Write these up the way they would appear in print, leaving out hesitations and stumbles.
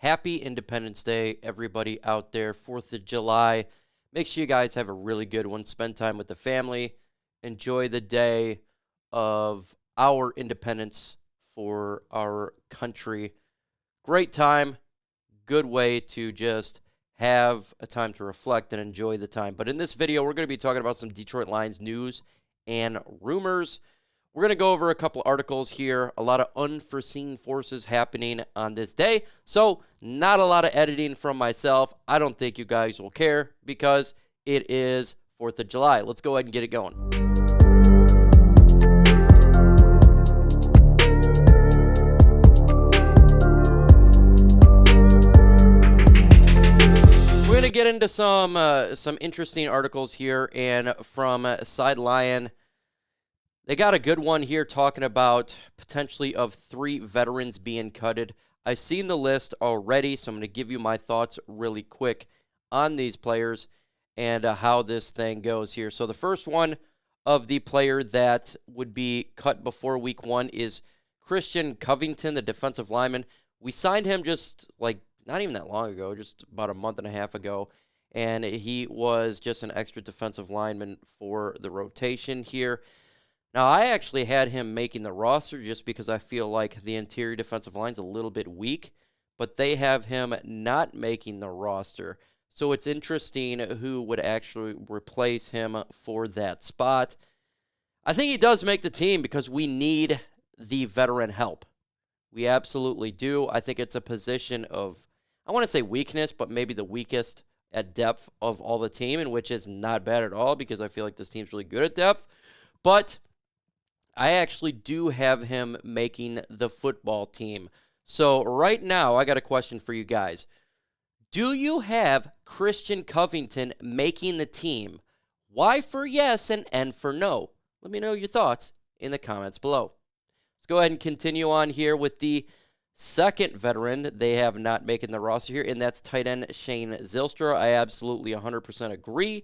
Happy Independence Day, everybody out there. 4th of July. Make sure you guys have a really good one. Spend time with the family. Enjoy the day of our independence for our country. Great time. Good way to just have a time to reflect and enjoy the time. But in this video, we're going to be talking about some Detroit Lions news and rumors. We're going to go over a couple articles here, a lot of unforeseen forces happening on this day. So not a lot of editing from myself. I don't think you guys will care because it is 4th of July. Let's go ahead and get it going. We're going to get into some interesting articles here, and from Side Lion, they got a good one here talking about potentially of 3 veterans being cutted. I've seen the list already, so I'm going to give you my thoughts really quick on these players and how this thing goes here. So the first one of the player that would be cut before week 1 is Christian Covington, the defensive lineman. We signed him just not even that long ago, just about a month and a half ago, and he was just an extra defensive lineman for the rotation here. Now, I actually had him making the roster just because I feel like the interior defensive line's a little bit weak, but they have him not making the roster. So it's interesting who would actually replace him for that spot. I think he does make the team because we need the veteran help. We absolutely do. I think it's a position of, I want to say weakness, but maybe the weakest at depth of all the team, and which is not bad at all because I feel like this team's really good at depth. But I actually do have him making the football team. So right now, I got a question for you guys. Do you have Christian Covington making the team? Y for yes and N for no? Let me know your thoughts in the comments below. Let's go ahead and continue on here with the second veteran they have not making the roster here, and that's tight end Shane Zylstra. I absolutely 100% agree.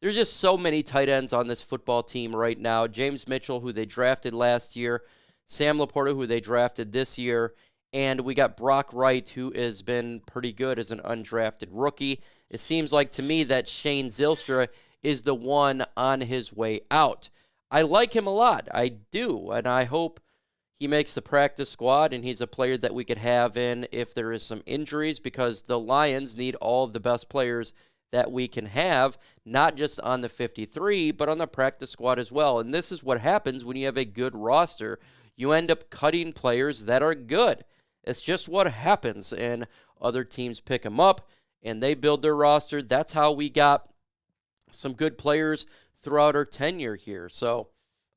There's just so many tight ends on this football team right now. James Mitchell, who they drafted last year, Sam Laporta, who they drafted this year, and we got Brock Wright, who has been pretty good as an undrafted rookie. It seems like to me that Shane Zylstra is the one on his way out. I like him a lot. I do, and I hope he makes the practice squad, and he's a player that we could have in if there is some injuries, because the Lions need all of the best players that we can have, not just on the 53, but on the practice squad as well. And this is what happens when you have a good roster. You end up cutting players that are good. It's just what happens, and other teams pick them up, and they build their roster. That's how we got some good players throughout our tenure here. So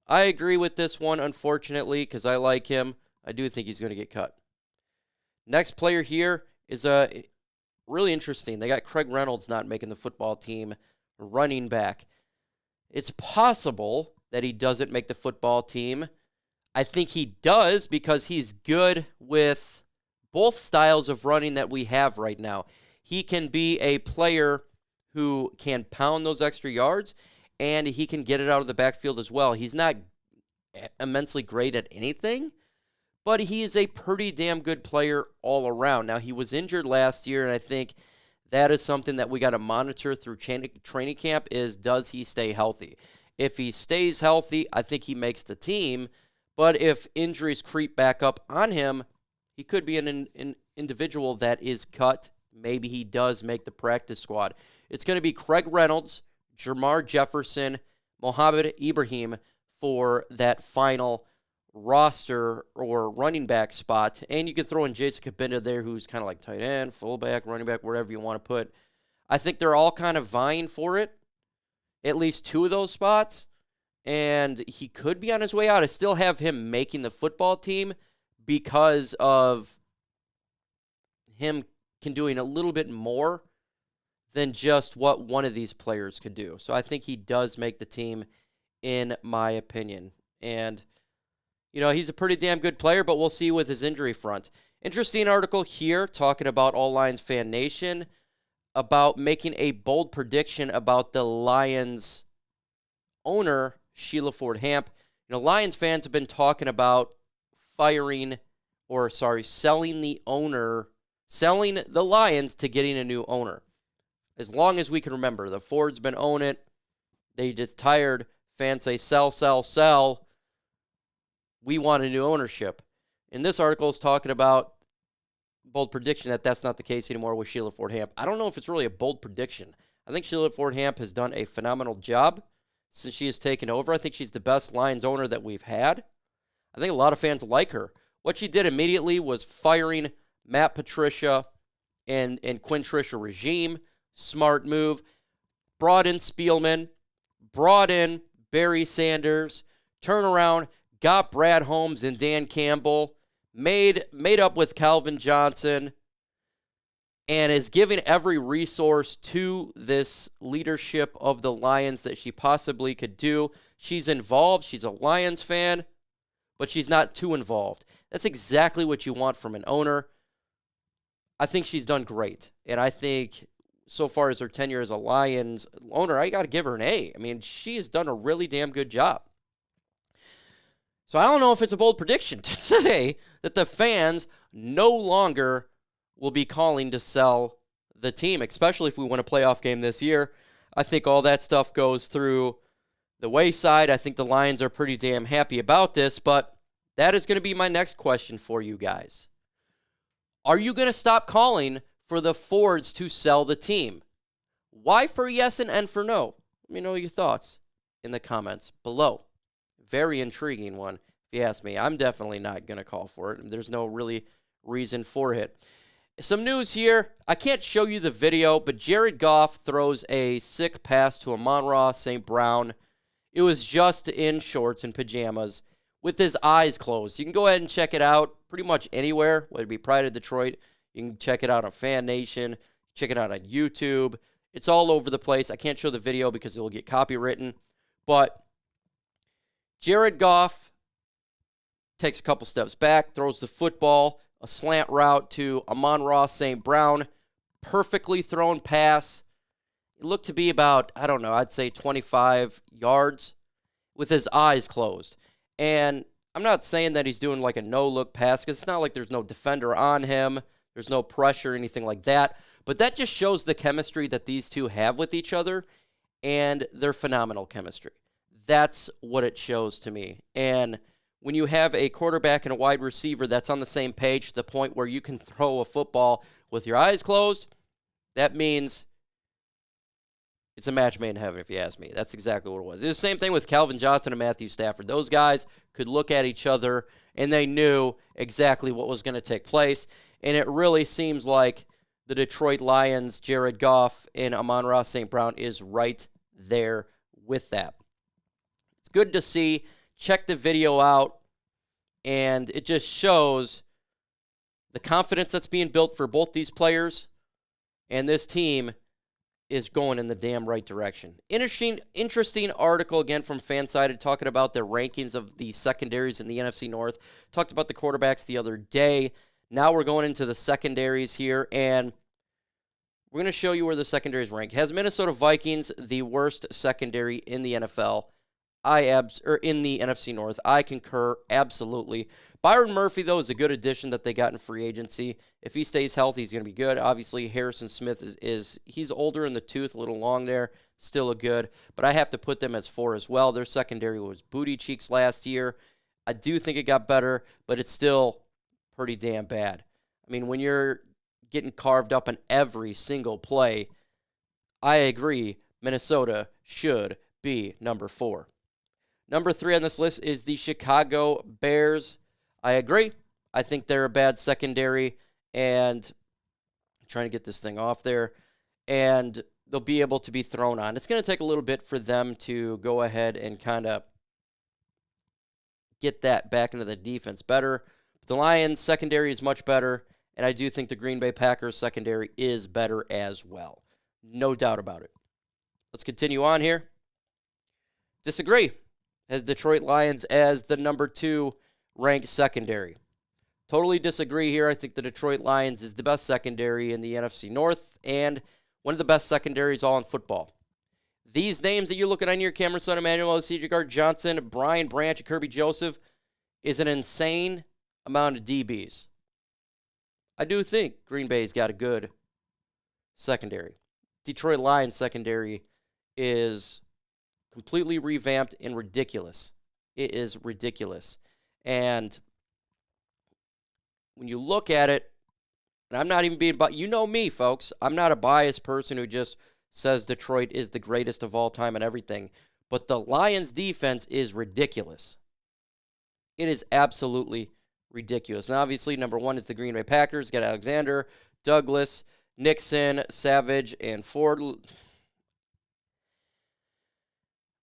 I agree with this one, unfortunately, because I like him. I do think he's going to get cut. Next player here is really interesting. They got Craig Reynolds not making the football team, running back. It's possible that he doesn't make the football team. I think he does because he's good with both styles of running that we have right now. He can be a player who can pound those extra yards, and he can get it out of the backfield as well. He's not immensely great at anything, but he is a pretty damn good player all around. Now, he was injured last year, and I think that is something that we got to monitor through training camp is, does he stay healthy? If he stays healthy, I think he makes the team. But if injuries creep back up on him, he could be an individual that is cut. Maybe he does make the practice squad. It's going to be Craig Reynolds, Jermar Jefferson, Mohamed Ibrahim for that final roster or running back spot. And you can throw in Jason Kabinda there, who's kind of like tight end, fullback, running back, wherever you want to put. I think they're all kind of vying for it, at least 2 of those spots. And he could be on his way out. I still have him making the football team because of him doing a little bit more than just what one of these players could do. So I think he does make the team, in my opinion. And he's a pretty damn good player, but we'll see with his injury front. Interesting article here talking about All Lions FanNation about making a bold prediction about the Lions owner, Sheila Hamp. Lions fans have been talking about selling the owner selling the Lions to getting a new owner. As long as we can remember, the Ford's been owning it. They just tired. Fans say, sell, sell, sell. We want a new ownership. And this article is talking about bold prediction that that's not the case anymore with Sheila Ford Hamp. I don't know if it's really a bold prediction. I think Sheila Ford Hamp has done a phenomenal job since she has taken over. I think she's the best Lions owner that we've had. I think a lot of fans like her. What she did immediately was firing Matt Patricia and Quinn Trisha regime. Smart move. Brought in Spielman. Brought in Barry Sanders. Turn around. Got Brad Holmes and Dan Campbell. Made up with Calvin Johnson. And is giving every resource to this leadership of the Lions that she possibly could do. She's involved. She's a Lions fan. But she's not too involved. That's exactly what you want from an owner. I think she's done great. And I think so far as her tenure as a Lions owner, I got to give her an A. I mean, she has done a really damn good job. So I don't know if it's a bold prediction to say that the fans no longer will be calling to sell the team, especially if we win a playoff game this year. I think all that stuff goes through the wayside. I think the Lions are pretty damn happy about this, but that is going to be my next question for you guys. Are you going to stop calling for the Fords to sell the team? Why for yes and N for no? Let me know your thoughts in the comments below. Very intriguing one, if you ask me. I'm definitely not going to call for it. There's no really reason for it. Some news here. I can't show you the video, but Jared Goff throws a sick pass to Amon-Ra St. Brown. It was just in shorts and pajamas with his eyes closed. You can go ahead and check it out pretty much anywhere, whether it be Pride of Detroit. You can check it out on FanNation. Check it out on YouTube. It's all over the place. I can't show the video because it will get copywritten. But Jared Goff takes a couple steps back, throws the football, a slant route to Amon-Ra St. Brown. Perfectly thrown pass. It looked to be about, I don't know, I'd say 25 yards with his eyes closed. And I'm not saying that he's doing like a no-look pass because it's not like there's no defender on him. There's no pressure or anything like that. But that just shows the chemistry that these two have with each other and their phenomenal chemistry. That's what it shows to me. And when you have a quarterback and a wide receiver that's on the same page to the point where you can throw a football with your eyes closed, that means it's a match made in heaven, if you ask me. That's exactly what it was. It was the same thing with Calvin Johnson and Matthew Stafford. Those guys could look at each other, and they knew exactly what was going to take place. And it really seems like the Detroit Lions, Jared Goff, and Amon-Ra St. Brown is right there with that. It's good to see. Check the video out, and it just shows the confidence that's being built for both these players, and this team is going in the damn right direction. Interesting article, again, from FanSided, talking about the rankings of the secondaries in the NFC North. Talked about the quarterbacks the other day. Now we're going into the secondaries here, and we're going to show you where the secondaries rank. Has Minnesota Vikings the worst secondary in the NFL? In the NFC North. I concur, absolutely. Byron Murphy, though, is a good addition that they got in free agency. If he stays healthy, he's going to be good. Obviously, Harrison Smith he's older in the tooth, a little long there, still a good. But I have to put them as 4 as well. Their secondary was booty cheeks last year. I do think it got better, but it's still pretty damn bad. I mean, when you're getting carved up on every single play, I agree, Minnesota should be number 4. Number 3 on this list is the Chicago Bears. I agree. I think they're a bad secondary, and I'm trying to get this thing off there, and they'll be able to be thrown on. It's going to take a little bit for them to go ahead and kind of get that back into the defense better. But the Lions' secondary is much better, and I do think the Green Bay Packers' secondary is better as well. No doubt about it. Let's continue on here. Disagree. Has Detroit Lions as the number 2 ranked secondary. Totally disagree here. I think the Detroit Lions is the best secondary in the NFC North and one of the best secondaries all in football. These names that you're looking on your camera, Son Emmanuel, C.J. Johnson, Brian Branch, and Kirby Joseph, is an insane amount of DBs. I do think Green Bay's got a good secondary. Detroit Lions secondary is completely revamped and ridiculous. It is ridiculous. And when you look at it, and I'm not even being, but you know me, folks. I'm not a biased person who just says Detroit is the greatest of all time and everything. But the Lions defense is ridiculous. It is absolutely ridiculous. And obviously, number one is the Green Bay Packers. Got Alexander, Douglas, Nixon, Savage, and Ford.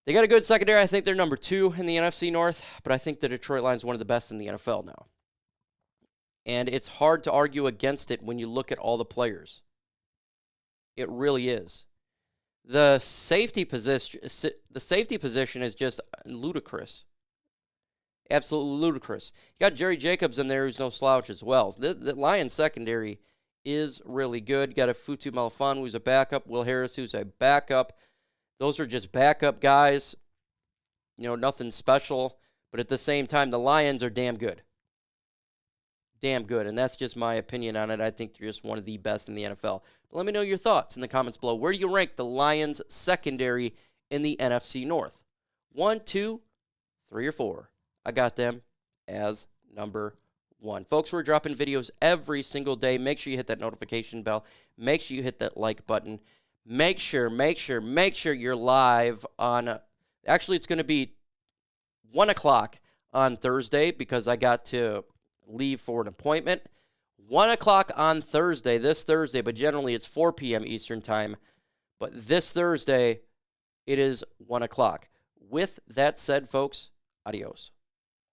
They got a good secondary. I think they're number 2 in the NFC North, but I think the Detroit Lions are one of the best in the NFL now. And it's hard to argue against it when you look at all the players. It really is. The safety position is just ludicrous. Absolutely ludicrous. You got Jerry Jacobs in there who's no slouch as well. The Lions secondary is really good. You got a Futu Malafanu who's a backup. Will Harris who's a backup. Those are just backup guys. Nothing special. But at the same time, the Lions are damn good. Damn good. And that's just my opinion on it. I think they're just one of the best in the NFL. But let me know your thoughts in the comments below. Where do you rank the Lions secondary in the NFC North? 1, 2, 3, or 4? I got them as number 1. Folks, we're dropping videos every single day. Make sure you hit that notification bell. Make sure you hit that like button. Make sure you're live on, actually it's going to be 1 o'clock on Thursday because I got to leave for an appointment. 1 o'clock on Thursday, this Thursday, but generally it's 4 p.m. Eastern time. But this Thursday, it is 1 o'clock. With that said, folks, adios.